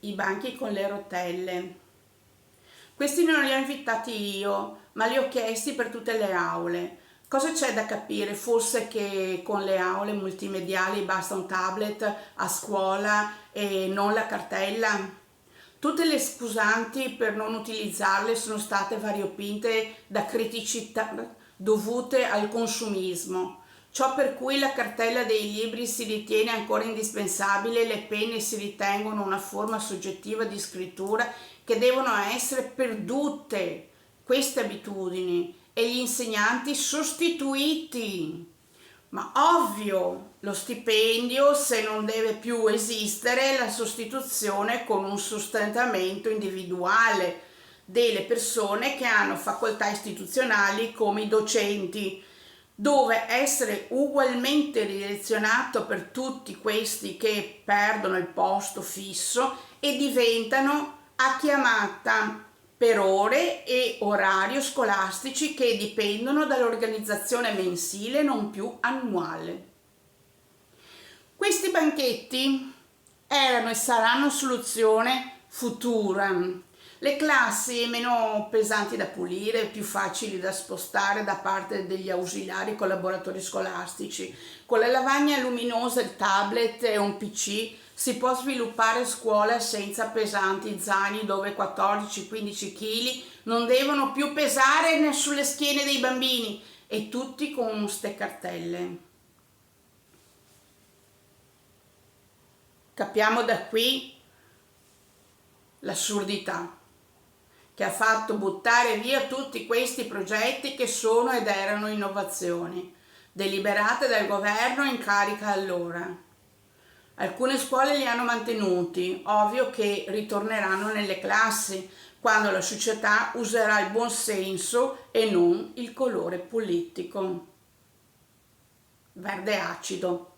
i banchi con le rotelle. Questi non li ho invitati io, ma li ho chiesti per tutte le aule. Cosa c'è da capire? Forse che con le aule multimediali basta un tablet a scuola e non la cartella? Tutte le scusanti per non utilizzarle sono state variopinte da criticità dovute al consumismo. Ciò per cui la cartella dei libri si ritiene ancora indispensabile, le penne si ritengono una forma soggettiva di scrittura che devono essere perdute queste abitudini e gli insegnanti sostituiti. Ma ovvio, lo stipendio se non deve più esistere, la sostituzione con un sostentamento individuale delle persone che hanno facoltà istituzionali come i docenti, dove essere ugualmente direzionato per tutti questi che perdono il posto fisso e diventano a chiamata per ore e orario scolastici che dipendono dall'organizzazione mensile non più annuale. Questi banchetti erano e saranno soluzione futura. Le classi meno pesanti da pulire, più facili da spostare da parte degli ausiliari collaboratori scolastici. Con la lavagna luminosa, il tablet e un PC si può sviluppare scuola senza pesanti zaini dove 14-15 kg non devono più pesare sulle schiene dei bambini e tutti con ste cartelle. Capiamo da qui l'assurdità che ha fatto buttare via tutti questi progetti che sono ed erano innovazioni, deliberate dal governo in carica allora. Alcune scuole li hanno mantenuti, ovvio che ritorneranno nelle classi quando la società userà il buon senso e non il colore politico. Verde acido.